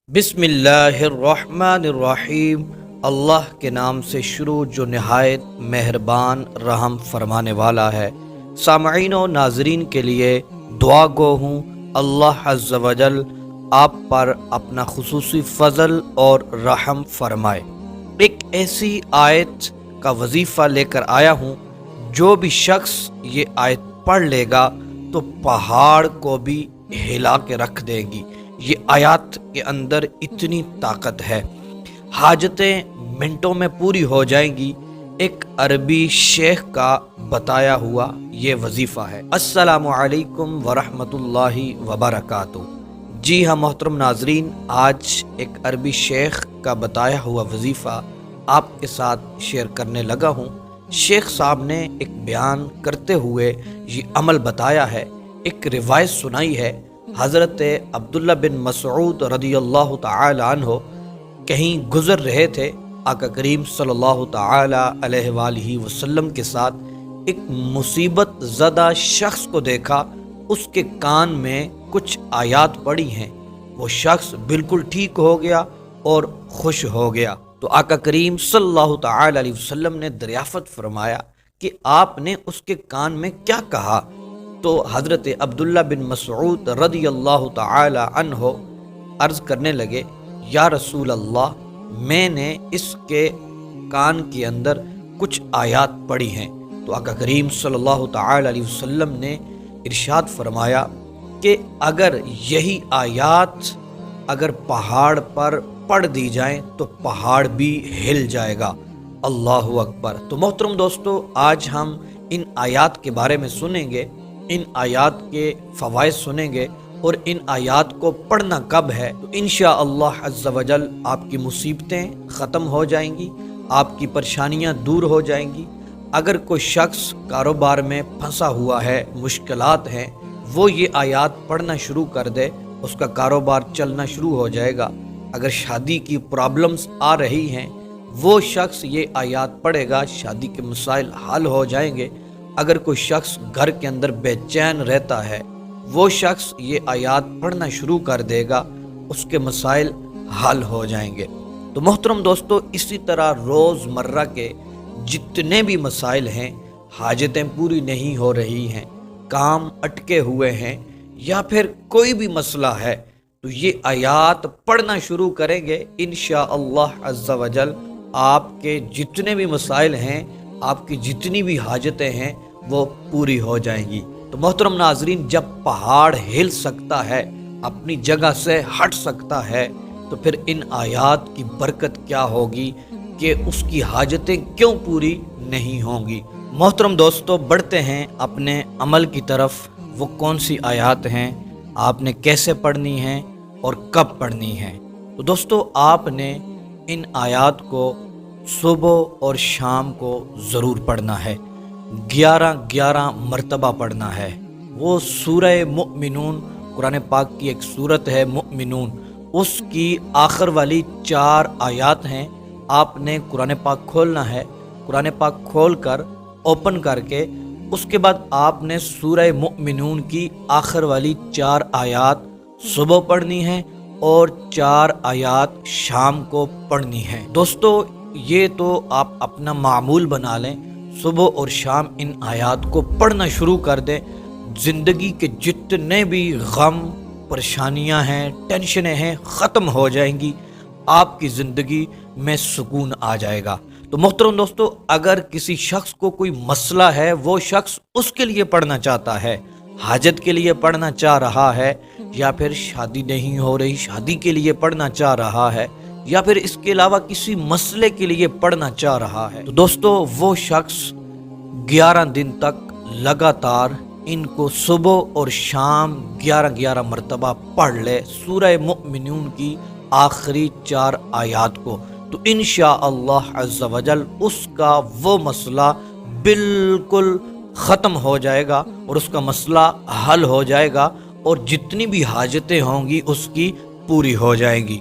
बिस्मिल्लाहिर्रहमानिर्रहीम। अल्लाह के नाम से शुरू जो नहायत मेहरबान रहम फरमाने वाला है। सामईन व नाजरीन के लिए दुआ गो हूँ अल्लाह अज़्ज़ व जल आप पर अपना खुसूसी फ़ज़ल और रहम फरमाए। एक ऐसी आयत का वजीफ़ा लेकर आया हूँ, जो भी शख्स ये आयत पढ़ लेगा तो पहाड़ को भी हिला के रख देगी। ये आयत के अंदर इतनी ताकत है, हाजतें मिनटों में पूरी हो जाएंगी। एक अरबी शेख का बताया हुआ ये वजीफ़ा है। अस्सलामु अलैकुम वरहमतुल्लाहि वबरकातुहू। जी हाँ मोहतरम नाजरीन, आज एक अरबी शेख का बताया हुआ वजीफ़ा आपके साथ शेयर करने लगा हूँ। शेख साहब ने एक बयान करते हुए ये अमल बताया है, एक रिवायत सुनाई है। हज़रत अब्दुल्ला बिन मसऊद रदियल्लाहु ताला अन्हु कहीं गुज़र रहे थे। आका करीम सल्लल्लाहु ताला अलैहि वसल्लम के साथ एक मुसीबत ज़दा शख्स को देखा। उसके कान में कुछ आयात पड़ी हैं। वो शख्स बिल्कुल ठीक हो गया और खुश हो गया। तो आका करीम सल्लल्लाहु ताला अलैहि वसल्लम ने दरियाफ़त फरमाया कि आपने उसके कान में क्या कहा। तो हज़रत अब्दुल्ला बिन मसऊद रदियल्लाहु ताला अन्हु अर्ज़ करने लगे, या रसूल अल्लाह, मैंने इसके कान के अंदर कुछ आयात पढ़ी हैं। तो आका करीम सल्लल्लाहु ताला अलैहि वसल्लम ने इरशाद फरमाया कि अगर यही आयात अगर पहाड़ पर पढ़ दी जाएं तो पहाड़ भी हिल जाएगा। अल्लाहु अकबर। तो मोहतरम दोस्तों, आज हम इन आयात के बारे में सुनेंगे, इन आयात के फ़वाइद सुनेंगे और इन आयात को पढ़ना कब है। तो इंशाअल्लाह अज़्ज़ व जल आपकी मुसीबतें ख़त्म हो जाएंगी, आपकी परेशानियां दूर हो जाएंगी। अगर कोई शख्स कारोबार में फंसा हुआ है, मुश्किलात हैं, वो ये आयात पढ़ना शुरू कर दे, उसका कारोबार चलना शुरू हो जाएगा। अगर शादी की प्रॉब्लम्स आ रही हैं, वो शख्स ये आयात पढ़ेगा, शादी के मसाइल हल हो जाएंगे। अगर कोई शख्स घर के अंदर बेचैन रहता है, वो शख्स ये आयात पढ़ना शुरू कर देगा, उसके मसाइल हल हो जाएंगे। तो मोहतरम दोस्तों, इसी तरह रोज़मर्रा के जितने भी मसाइल हैं, हाजतें पूरी नहीं हो रही हैं, काम अटके हुए हैं, या फिर कोई भी मसला है, तो ये आयात पढ़ना शुरू करेंगे, इंशाअल्लाह अज़्ज़ व जल आपके जितने भी मसाइल हैं, आपकी जितनी भी हाजतें हैं, वो पूरी हो जाएंगी। तो मोहतरम नाजरीन, जब पहाड़ हिल सकता है, अपनी जगह से हट सकता है, तो फिर इन आयात की बरकत क्या होगी कि उसकी हाजतें क्यों पूरी नहीं होंगी। मोहतरम दोस्तों, बढ़ते हैं अपने अमल की तरफ। वो कौन सी आयात हैं, आपने कैसे पढ़नी है और कब पढ़नी है। तो दोस्तों, आपने इन आयात को सुबह और शाम को ज़रूर पढ़ना है। 11 मरतबा पढ़ना है। वो सूरह मुमिनून, कुरान पाक की एक सूरत है मुमिनून, उसकी आखिर वाली 4 आयात हैं। आपने कुरान पाक खोलना है, कुरान पाक खोल कर ओपन करके उसके बाद आपने सूरह मुमिनून की आखिर वाली 4 आयात सुबह पढ़नी है और 4 आयात शाम को पढ़नी है। दोस्तों, ये तो आप अपना मामूल बना लें, सुबह और शाम इन आयात को पढ़ना शुरू कर दें। ज़िंदगी के जितने भी गम, परेशानियां हैं, टेंशनें हैं, ख़त्म हो जाएंगी। आपकी ज़िंदगी में सुकून आ जाएगा। तो मोहतरम दोस्तों, अगर किसी शख्स को कोई मसला है, वो शख्स उसके लिए पढ़ना चाहता है, हाजत के लिए पढ़ना चाह रहा है, या फिर शादी नहीं हो रही, शादी के लिए पढ़ना चाह रहा है, या फिर इसके अलावा किसी मसले के लिए पढ़ना चाह रहा है, तो दोस्तों वो शख्स 11 दिन तक लगातार इनको सुबह और शाम 11 मरतबा पढ़ ले, सूरह मुमिनून की आखिरी 4 आयात को। तो इंशाअल्लाह अज़्ज़ व जल उसका वो मसला बिल्कुल ख़त्म हो जाएगा और उसका मसला हल हो जाएगा और जितनी भी हाजतें होंगी उसकी पूरी हो जाएंगी।